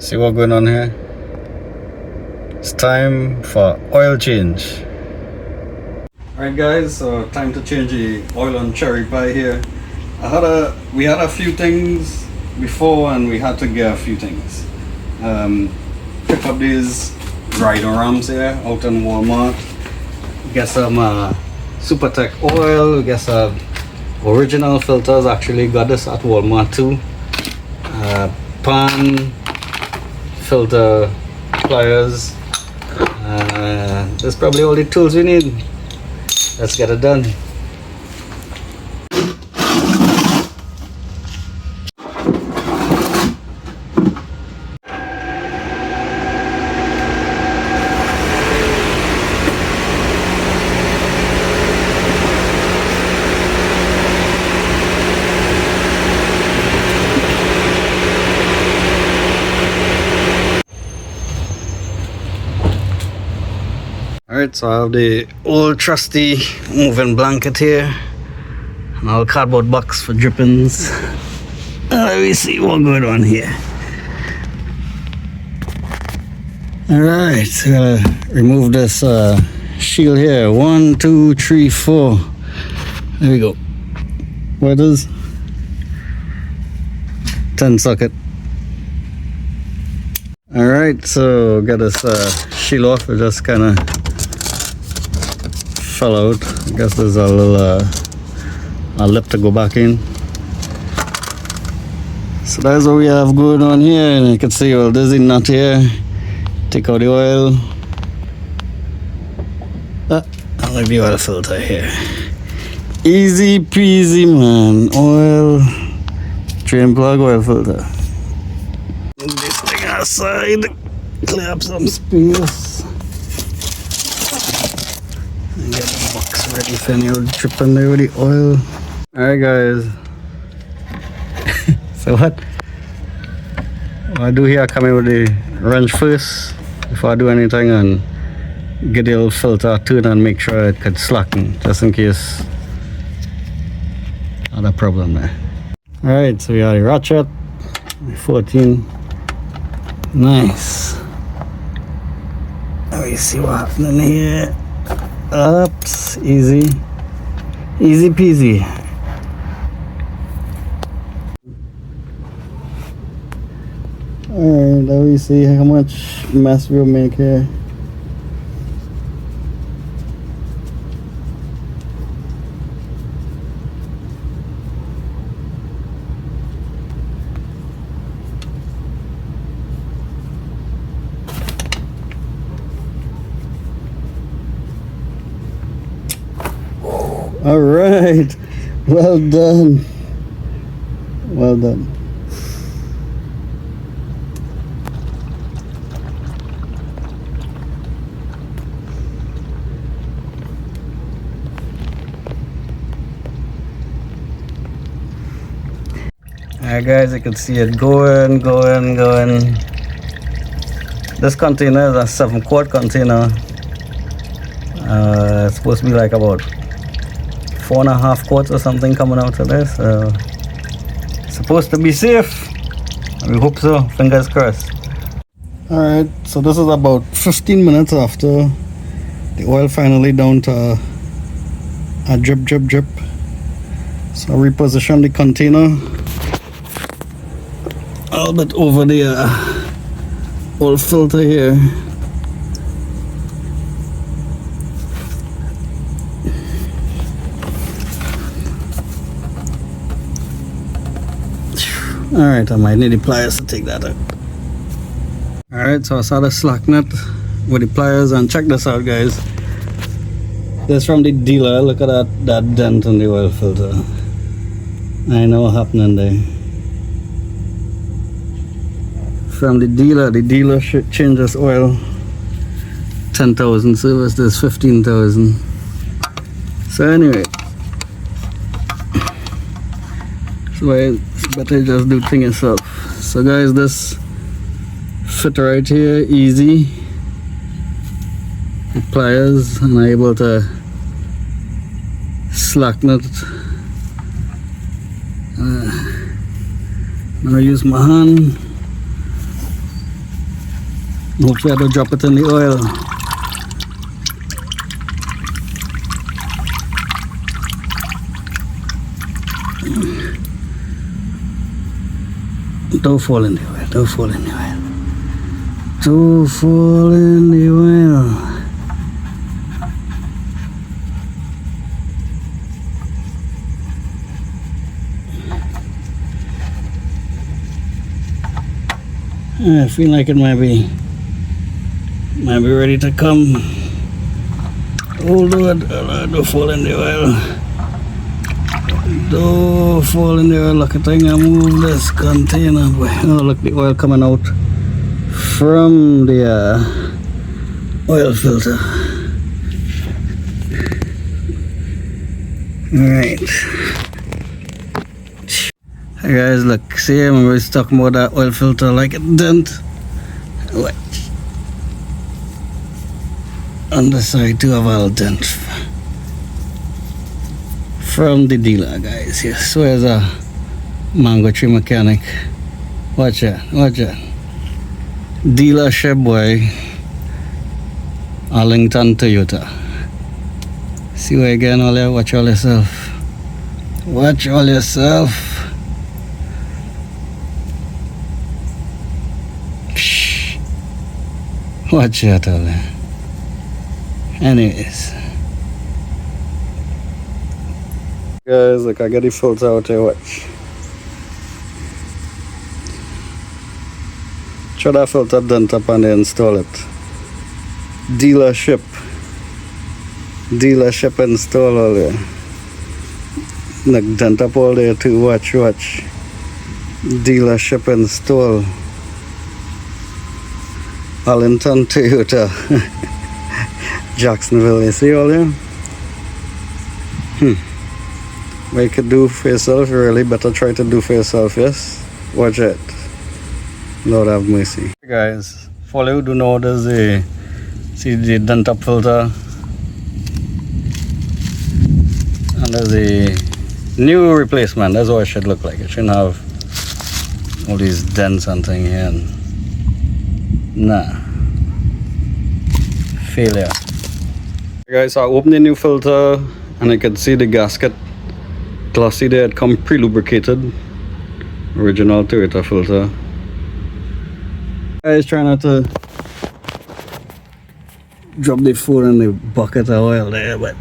See what's going on here? It's time for oil change. Alright guys, so time to change the oil on Cherry Pie here. We had a few things before and we had to get a few things. Pick up these rider rams here out in Walmart. Get some Supertech oil, get some original filters. Actually got this at Walmart too. Pan, filter, pliers. That's probably all the tools we need. Let's get it done. Alright, so I have the old trusty moving blanket here and all cardboard box for drippings. Let me see what's going on here. Alright, so gotta remove this shield here. 1, 2, 3, 4. There we go. What is 10 socket. Alright, so got this shield off. It just kinda fell out. I guess there's a little a lip to go back in. So that's what we have going on here, and you can see all this is nut here. Take out the oil. I'll leave the oil filter here. Easy peasy, man. Oil, drain plug, oil filter. This thing aside, clear up some space. Get the box ready for any old dripping there with the oil. Alright guys. So what I do here, I come in with the wrench first before I do anything and get the old filter turned and make sure it could slacken just in case I had a problem there. Alright, so we have the ratchet 14. Nice. Let me see what happened in here. Ups, easy peasy. Alright, let me see how much mess we'll make here. All right, well done. Well done. Alright guys, you can see it going. This container is a 7-quart container. It's supposed to be like about 4.5 quarts or something coming out of this. It's supposed to be safe. We hope so. Fingers crossed. Alright, so this is about 15 minutes after the oil finally down to a drip. So I reposition the container a little bit over the oil filter here. Alright, I might need the pliers to take that out. Alright, so I saw the slack nut with the pliers, and check this out guys. This from the dealer. Look at that dent on the oil filter. I know what happened there. From the dealer should change this oil 10,000 service, this 15,000. So anyway, so it's better just do things yourself. So guys, this fit right here, easy. The pliers, and I'm able to slacken it. I'm gonna use my hand Hopefully I don't drop it in the oil. Don't fall in the oil, don't fall in the oil. Don't fall in the oil. I feel like it might be ready to come. Oh Lord, don't fall in the oil. Don't fall in the oil. Look at thing, I move this container. Oh look, the oil coming out from the oil filter. Alright. Hey guys, look, see, I remember we was talking about that oil filter like it didn't. What? On the side too have a dent from the dealer, guys. Yes, where's a mango tree mechanic? Watch it, watch it. Dealership boy, Arlington Toyota. See where again, all there? Watch all yourself. Watch all yourself. Watch out all there. Anyways. Guys, look, I got the filter out there, watch. Try that filter dent up and then install it. Dealership install all there. Look, dent up all there too, watch. Dealership install. Arlington Toyota. Jacksonville, you see all them? What you could do for yourself, you really better try to do for yourself, yes? Watch it. Lord have mercy. Hey guys, for you do know there's a, see the dent up filter. And there's a new replacement, that's what it should look like. It shouldn't have all these dents and things here. And nah. Failure. Guys, I opened the new filter and I could see the gasket glossy there. It come pre-lubricated. Original Toyota filter. Guys, try not to drop the phone in the bucket of oil there, but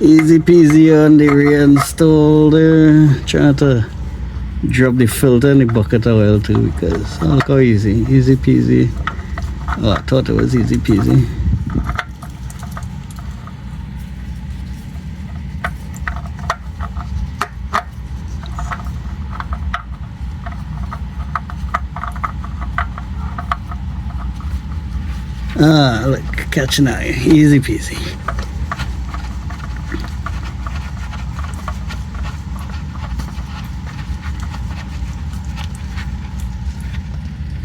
easy peasy on the reinstall there. Try not to drop the filter in the bucket of oil too, because look how easy peasy. Oh, I thought it was easy peasy. Ah, look, catching eye, easy peasy.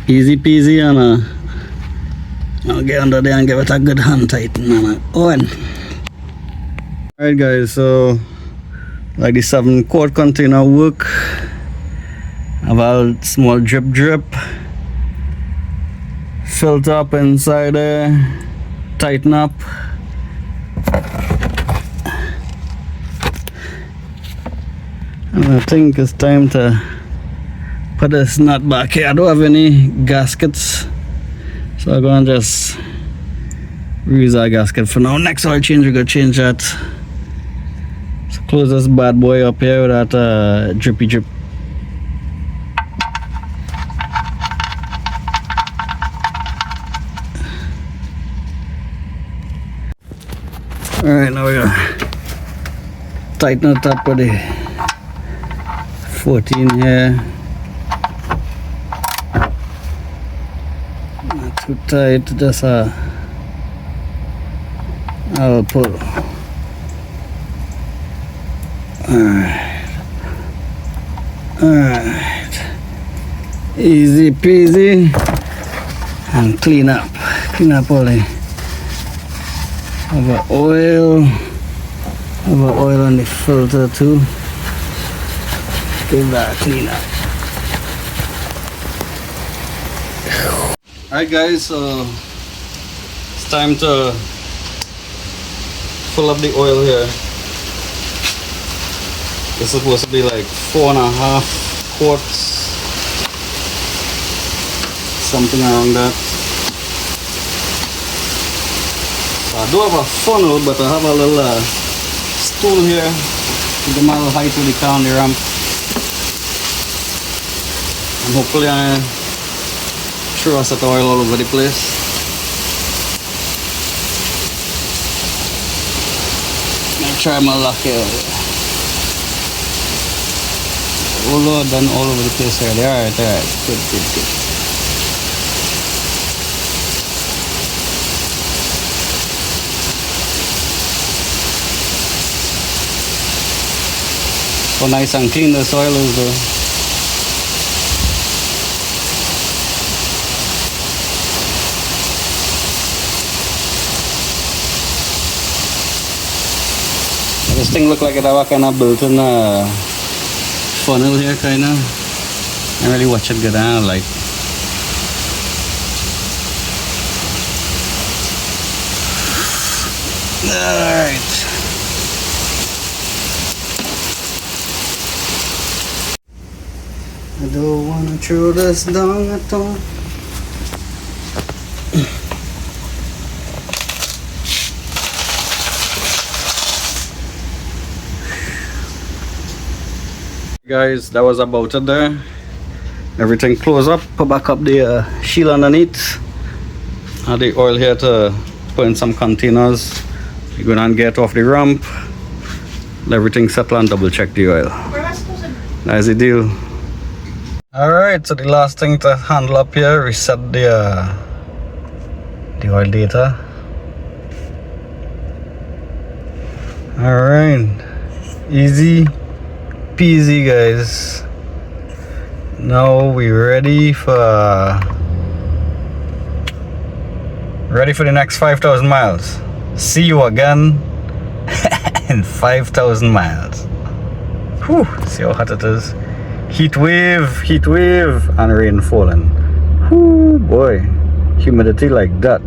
Easy peasy, and I'll get under there and give it a good hand tighten and on. Alright guys, so like the 7-quart container work. Have a small drip. Filter up inside there, tighten up. And I think it's time to put this nut back here. I don't have any gaskets, so I'm gonna just reuse our gasket for now. Next oil change, we're gonna change that. So close this bad boy up here with that drippy drip. Alright, now we're gonna tighten it up with the 14 here. Not too tight, just I'll pull. Alright. Easy peasy. And clean up all the have oil on the filter too. Give that a clean up. Alright guys, so it's time to fill up the oil here. It's supposed to be like 4.5 quarts, something around that. So I do have a funnel, but I have a little stool here with the model height of the car on the ramp. And hopefully I throw a set of oil all over the place. I'll try my luck here. Oh Lord, done all over the place already. Alright, good. So nice and clean the soil is though. This thing look like it have a kind of built-in funnel here, kind of. I really watch it go down, like. Alright. I don't wanna throw this down at all. Guys, that was about it there. Everything close up, put back up the shield underneath. Add the oil here to put in some containers. You're gonna get off the ramp. Let everything settle and double check the oil. That's the deal. Alright, so the last thing to handle up here, reset the oil data. Alright, easy peasy guys. Now we're ready for the next 5,000 miles. See you again in 5,000 miles. Whew, see how hot it is. Heat wave and rain falling. Whoo boy, humidity like that.